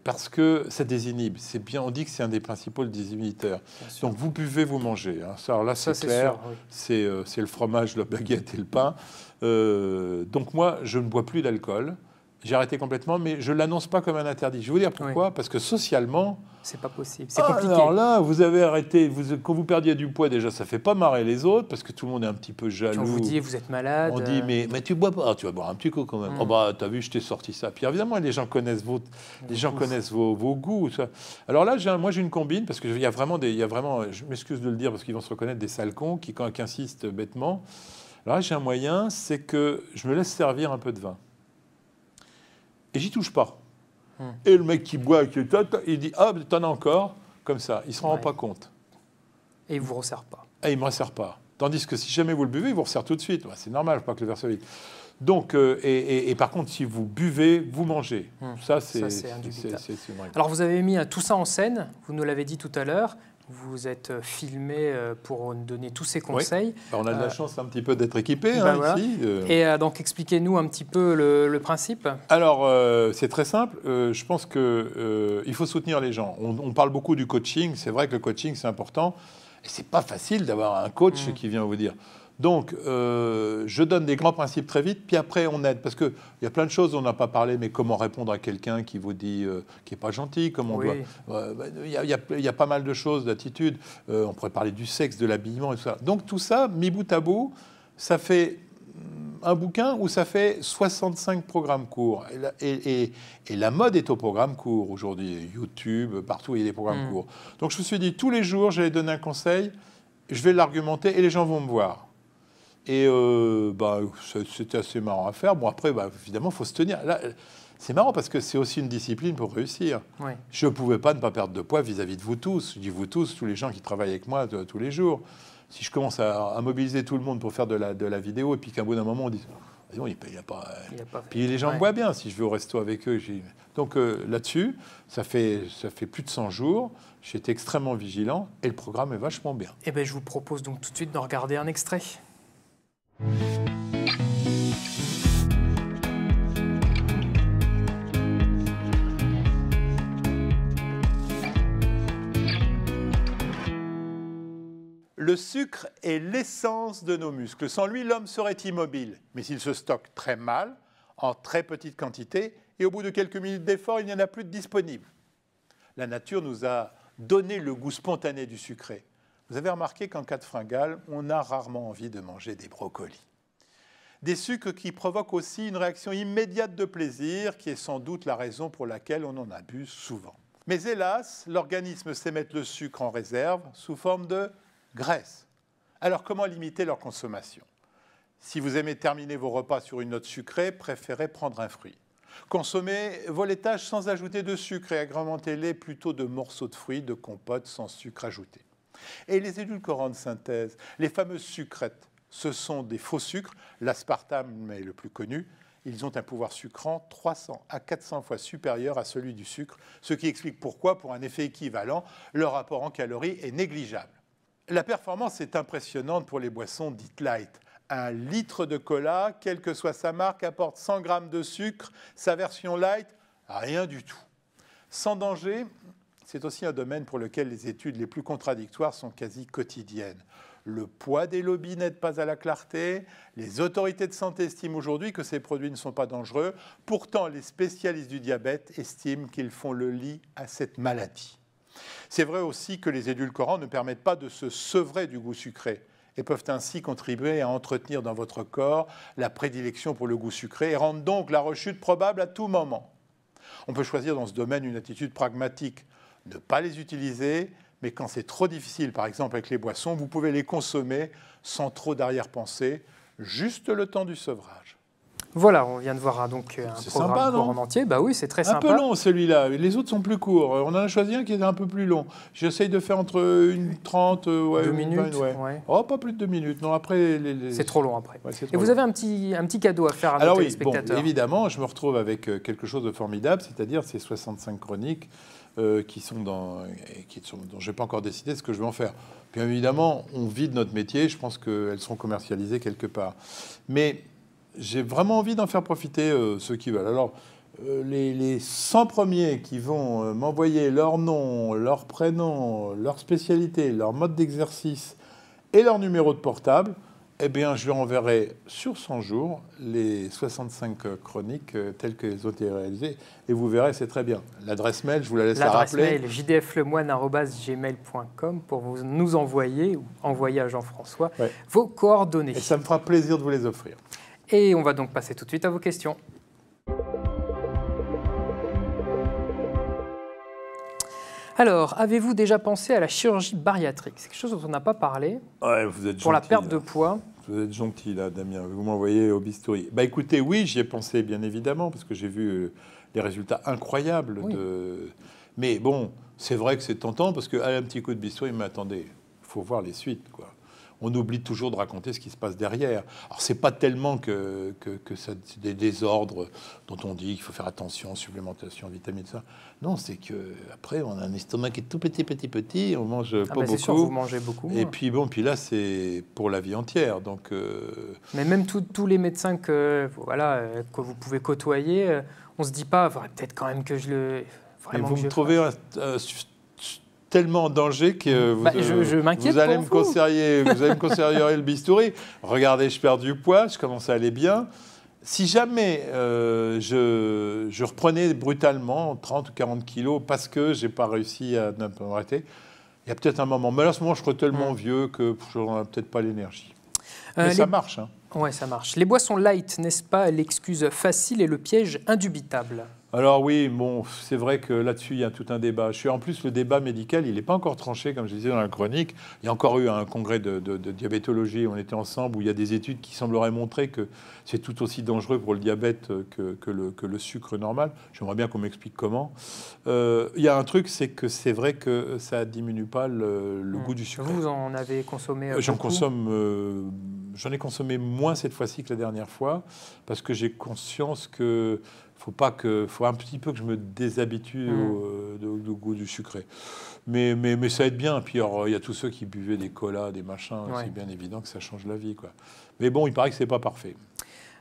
Parce que ça désinhibe. C'est bien, on dit que c'est un des principaux désinhibiteurs. Donc vous buvez, vous mangez. Hein. Ça, alors là, c'est clair. Sûr, oui. C'est le fromage, la baguette et le pain. Donc moi, je ne bois plus d'alcool. J'ai arrêté complètement, mais je ne l'annonce pas comme un interdit. Je vais vous dire pourquoi. Oui. Parce que socialement... C'est pas possible, c'est compliqué. Alors là, vous avez arrêté. Quand vous perdiez du poids, déjà, ça ne fait pas marrer les autres, parce que tout le monde est un petit peu jaloux. On vous dit, vous êtes malade. On dit, mais tu bois pas. Ah, tu vas boire un petit coup quand même. Oh bah, t'as vu, je t'ai sorti ça. Puis évidemment, les gens connaissent vos goûts. Ça. Alors là, moi, j'ai une combine, parce qu'il y a vraiment, je m'excuse de le dire, parce qu'ils vont se reconnaître, des sales cons qui insistent bêtement. Alors là, j'ai un moyen, c'est que je me laisse servir un peu de vin. Et j'y touche pas. Et le mec qui boit, il dit « Ah, t'en as encore ?» Comme ça. Il ne se rend pas compte. Et il ne vous resserre pas. Et il ne me resserre pas. Tandis que si jamais vous le buvez, il vous resserre tout de suite. Ouais, c'est normal, pas que le verre soit vide. Donc, et par contre, si vous buvez, vous mangez. Ça, c'est indubitable. Alors, vous avez mis tout ça en scène. Vous nous l'avez dit tout à l'heure. Vous êtes filmé pour nous donner tous ces conseils. Oui. On a de la chance un petit peu d'être équipé voilà. Ici. Et donc, expliquez-nous un petit peu le principe. Alors, c'est très simple. Je pense qu'il faut soutenir les gens. On parle beaucoup du coaching. C'est vrai que le coaching, c'est important. Et ce n'est pas facile d'avoir un coach qui vient vous dire. Donc, je donne des grands principes très vite, puis après, on aide. Parce qu'il y a plein de choses dont on n'a pas parlé, mais comment répondre à quelqu'un qui vous dit qui n'est pas gentil, comment on doit... Il y a pas mal de choses, d'attitudes. On pourrait parler du sexe, de l'habillement et tout ça. Donc, tout ça, mis bout à bout, ça fait un bouquin où ça fait 65 programmes courts. Et la mode est au programme court aujourd'hui. YouTube, partout, il y a des programmes courts. Donc, je me suis dit, tous les jours, j'allais donner un conseil, je vais l'argumenter et les gens vont me voir. Et c'était assez marrant à faire. Bon, après, évidemment, il faut se tenir. Là, c'est marrant parce que c'est aussi une discipline pour réussir. Oui. Je ne pouvais pas ne pas perdre de poids vis-à-vis de vous tous. Je dis vous tous les gens qui travaillent avec moi tous les jours. Si je commence à mobiliser tout le monde pour faire de la vidéo et puis qu'à bout d'un moment, on dit non, il n'y a pas... Puis les gens me voient bien si je vais au resto avec eux. Donc là-dessus, ça fait plus de 100 jours. J'étais extrêmement vigilant et le programme est vachement bien. Eh bien, je vous propose donc tout de suite de regarder un extrait. Le sucre est l'essence de nos muscles. Sans lui, l'homme serait immobile. Mais il se stocke très mal, en très petite quantité, et au bout de quelques minutes d'effort, il n'y en a plus de disponible. La nature nous a donné le goût spontané du sucré. Vous avez remarqué qu'en cas de fringale, on a rarement envie de manger des brocolis. Des sucres qui provoquent aussi une réaction immédiate de plaisir, qui est sans doute la raison pour laquelle on en abuse souvent. Mais hélas, l'organisme sait mettre le sucre en réserve sous forme de graisse. Alors comment limiter leur consommation? Si vous aimez terminer vos repas sur une note sucrée, préférez prendre un fruit. Consommez vos laitages sans ajouter de sucre et agrémentez-les plutôt de morceaux de fruits, de compotes sans sucre ajouté. Et les édulcorants de synthèse, les fameuses sucrètes, ce sont des faux sucres, l'aspartame est le plus connu, ils ont un pouvoir sucrant 300 à 400 fois supérieur à celui du sucre, ce qui explique pourquoi, pour un effet équivalent, leur rapport en calories est négligeable. La performance est impressionnante pour les boissons dites light. 1 litre de cola, quelle que soit sa marque, apporte 100 grammes de sucre. Sa version light, rien du tout. Sans danger, c'est aussi un domaine pour lequel les études les plus contradictoires sont quasi quotidiennes. Le poids des lobbies n'aide pas à la clarté. Les autorités de santé estiment aujourd'hui que ces produits ne sont pas dangereux. Pourtant, les spécialistes du diabète estiment qu'ils font le lit à cette maladie. C'est vrai aussi que les édulcorants ne permettent pas de se sevrer du goût sucré et peuvent ainsi contribuer à entretenir dans votre corps la prédilection pour le goût sucré et rendre donc la rechute probable à tout moment. On peut choisir dans ce domaine une attitude pragmatique, ne pas les utiliser, mais quand c'est trop difficile, par exemple avec les boissons, vous pouvez les consommer sans trop d'arrière-pensée, juste le temps du sevrage. Voilà, on vient de voir donc un programme sympa, court en entier. Bah oui, c'est très sympa. Un peu long celui-là, les autres sont plus courts. On en a choisi un qui est un peu plus long. J'essaye de faire entre une 30, 2 minutes. 20, ouais. Ouais. Oh, pas plus de 2 minutes. Non, après, c'est trop long après. Ouais, et vous avez un petit cadeau à faire à nos téléspectateurs. Bon, évidemment, je me retrouve avec quelque chose de formidable, c'est-à-dire ces 65 chroniques dont je n'ai pas encore décidé ce que je vais en faire. Bien évidemment, on vit de notre métier. Je pense qu'elles seront commercialisées quelque part. Mais j'ai vraiment envie d'en faire profiter ceux qui veulent. Alors, les 100 premiers qui vont m'envoyer leur nom, leur prénom, leur spécialité, leur mode d'exercice et leur numéro de portable, eh bien, je leur enverrai sur 100 jours les 65 chroniques telles qu'elles ont été réalisées. Et vous verrez, c'est très bien. L'adresse mail, je vous la laisse la rappeler. L'adresse mail, jdflemoine@gmail.com pour nous envoyer, ou envoyer à Jean-François, vos coordonnées. Et ça me fera plaisir de vous les offrir. Et on va donc passer tout de suite à vos questions. Alors, avez-vous déjà pensé à la chirurgie bariatrique? C'est quelque chose dont on n'a pas parlé. Ouais, vous êtes pour gentil, la perte là. De poids. Vous êtes gentil, là, Damien. Vous m'envoyez au bistouri. Bah, écoutez, oui, j'y ai pensé, bien évidemment, parce que j'ai vu des résultats incroyables. Oui. Mais bon, c'est vrai que c'est tentant, parce qu'à un petit coup de bistouri, mais attendez, il faut voir les suites, quoi. On oublie toujours de raconter ce qui se passe derrière. Alors, c'est pas tellement que ça, c'est des désordres dont on dit qu'il faut faire attention, supplémentation, vitamines, ça. Non, c'est qu'après, on a un estomac qui est tout petit, on mange pas beaucoup. C'est sûr, vous mangez beaucoup. Et puis, puis là, c'est pour la vie entière. Donc, Mais même tous les médecins que vous pouvez côtoyer, on se dit pas, faudrait peut-être quand même que je le... Mais vous me trouvez tellement en danger que je m'inquiète vous allez me pour vous. Vous allez me conseiller le bistouri. Regardez, je perds du poids, je commence à aller bien. Si jamais je reprenais brutalement 30 ou 40 kilos parce que j'ai pas réussi à ne pas m'arrêter, il y a peut-être un moment. Mais là, à ce moment, je serais tellement vieux que je n'aurais peut-être pas l'énergie. Mais ça marche. Hein. Oui, ça marche. Les boissons light, n'est-ce pas l'excuse facile et le piège indubitable? Alors oui, bon, c'est vrai que là-dessus, il y a tout un débat. En plus, le débat médical, il n'est pas encore tranché, comme je disais dans la chronique. Il y a encore eu un congrès de diabétologie, on était ensemble, où il y a des études qui sembleraient montrer que c'est tout aussi dangereux pour le diabète que le sucre normal. J'aimerais bien qu'on m'explique comment. Il y a un truc, c'est que c'est vrai que ça ne diminue pas le goût du sucre. Vous en avez consommé J'en ai consommé moins cette fois-ci que la dernière fois, parce que j'ai conscience que faut un petit peu que je me déshabitue au goût du sucré. Mais ça aide bien. Puis il y a tous ceux qui buvaient des colas, des machins. Ouais. C'est bien évident que ça change la vie, quoi. Mais bon, il paraît que c'est pas parfait.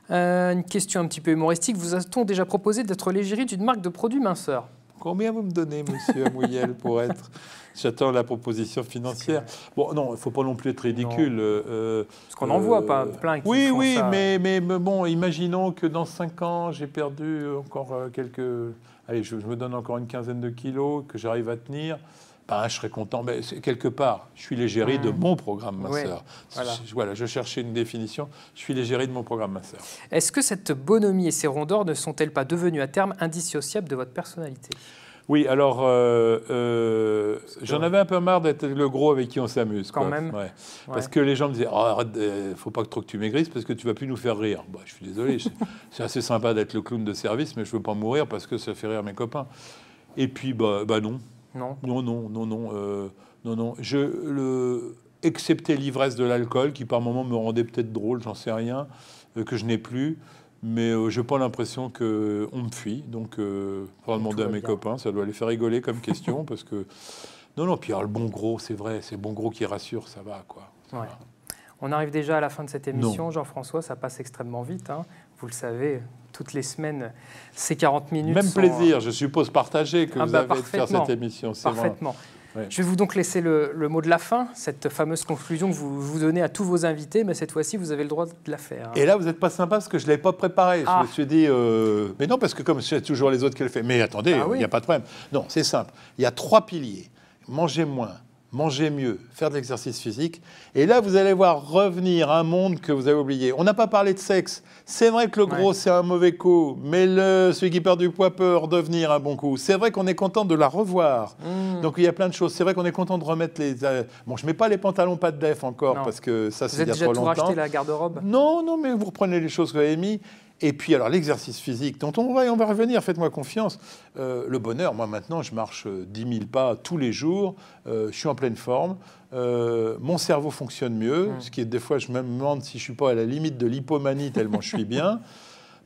Une question un petit peu humoristique. Vous a-t-on déjà proposé d'être l'égérie d'une marque de produits minceurs? Combien vous me donnez, monsieur Amouyel, pour être... J'attends la proposition financière. Bon, non, il ne faut pas non plus être ridicule. Parce qu'on n'en voit pas plein qui font ça. Mais bon, imaginons que dans 5 ans, j'ai perdu encore quelques... Allez, je me donne encore une quinzaine de kilos, que j'arrive à tenir. Ben, je serais content. Mais quelque part, je suis l'égérie de mon programme minceur. Oui, voilà, je cherchais une définition. Je suis l'égérie de mon programme minceur. Est-ce que cette bonhomie et ces rondeurs ne sont-elles pas devenues à terme indissociables de votre personnalité? Oui, alors j'en avais un peu marre d'être le gros avec qui on s'amuse. Quand même. Ouais. Parce que les gens me disaient arrête, faut pas trop que tu maigrisses parce que tu vas plus nous faire rire. Bah, je suis désolé, c'est assez sympa d'être le clown de service, mais je veux pas mourir parce que ça fait rire mes copains. Et puis non. Non. Excepté l'ivresse de l'alcool qui par moments me rendait peut-être drôle, j'en sais rien, que je n'ai plus. Mais je n'ai pas l'impression qu'on me fuit. Donc, il faudra demander à mes copains. Ça doit les faire rigoler comme question. Parce que... Non, puis alors, le bon gros, c'est vrai. C'est le bon gros qui rassure, ça va, quoi. Ça va. On arrive déjà à la fin de cette émission. Jean-François, ça passe extrêmement vite. Hein. Vous le savez, toutes les semaines, ces 40 minutes Même plaisir, je suppose, partagé que vous avez de faire cette émission. Parfaitement. Ouais. Je vais vous donc laisser le mot de la fin, cette fameuse conclusion que vous donnez à tous vos invités, mais cette fois-ci, vous avez le droit de la faire. Hein. Et là, vous n'êtes pas sympa parce que je ne l'avais pas préparé. Je me suis dit... Mais non, parce que comme c'est toujours les autres qui le font. Mais attendez, il n'y a pas de problème. Non, c'est simple. Il y a 3 piliers. Manger moins, manger mieux, faire de l'exercice physique. Et là, vous allez voir revenir un monde que vous avez oublié. On n'a pas parlé de sexe. C'est vrai que le gros, c'est un mauvais coup, mais celui qui perd du poids peut redevenir un bon coup. C'est vrai qu'on est content de la revoir. Donc, il y a plein de choses. C'est vrai qu'on est content de remettre les... Bon, je ne mets pas les pantalons pas de def encore, parce que ça, c'est il y a trop longtemps. Vous avez déjà tout racheté, la garde-robe? Non, mais vous reprenez les choses que vous avez mis. Et puis, alors, l'exercice physique, dont on va revenir, faites-moi confiance. Le bonheur, moi, maintenant, je marche 10 000 pas tous les jours. Je suis en pleine forme. Mon cerveau fonctionne mieux. Ce qui est, des fois, je me demande si je ne suis pas à la limite de l'hypomanie, tellement je suis bien.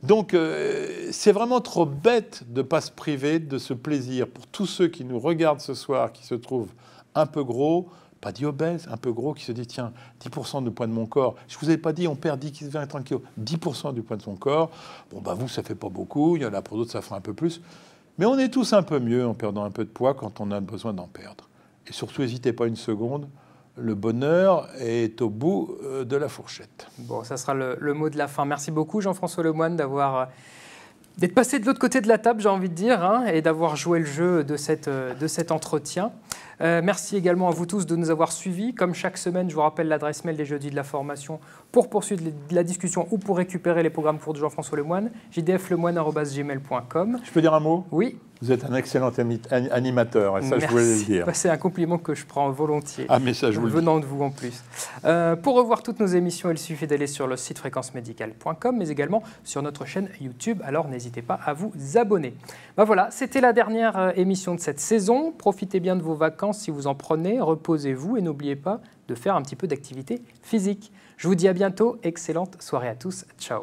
Donc, c'est vraiment trop bête de ne pas se priver de ce plaisir. Pour tous ceux qui nous regardent ce soir, qui se trouvent un peu gros, pas dit obèse, un peu gros, qui se dit, tiens, 10% du poids de mon corps. Je ne vous avais pas dit, on perd 10, 20, 30 kilos. 10% du poids de son corps. Bon, bah vous, ça ne fait pas beaucoup. Il y en a pour d'autres, ça fera un peu plus. Mais on est tous un peu mieux en perdant un peu de poids quand on a besoin d'en perdre. Et surtout, n'hésitez pas une seconde. Le bonheur est au bout de la fourchette. Bon, ça sera le mot de la fin. Merci beaucoup, Jean-François Lemoine, d'être passé de l'autre côté de la table, j'ai envie de dire, hein, et d'avoir joué le jeu de cet entretien. Merci également à vous tous de nous avoir suivis. Comme chaque semaine, je vous rappelle l'adresse mail des Jeudis de la Formation pour poursuivre la discussion ou pour récupérer les programmes courts de Jean-François Lemoine, jdflemoine@gmail.com. Je peux dire un mot ? Oui. Vous êtes un excellent animateur, et ça, je voulais le dire. C'est un compliment que je prends volontiers, mais ça, je vous venant de vous en plus. Pour revoir toutes nos émissions, il suffit d'aller sur le site fréquencemédicale.com, mais également sur notre chaîne YouTube, alors n'hésitez pas à vous abonner. Voilà, c'était la dernière émission de cette saison. Profitez bien de vos vacances si vous en prenez, reposez-vous et n'oubliez pas de faire un petit peu d'activité physique. Je vous dis à bientôt, excellente soirée à tous, ciao.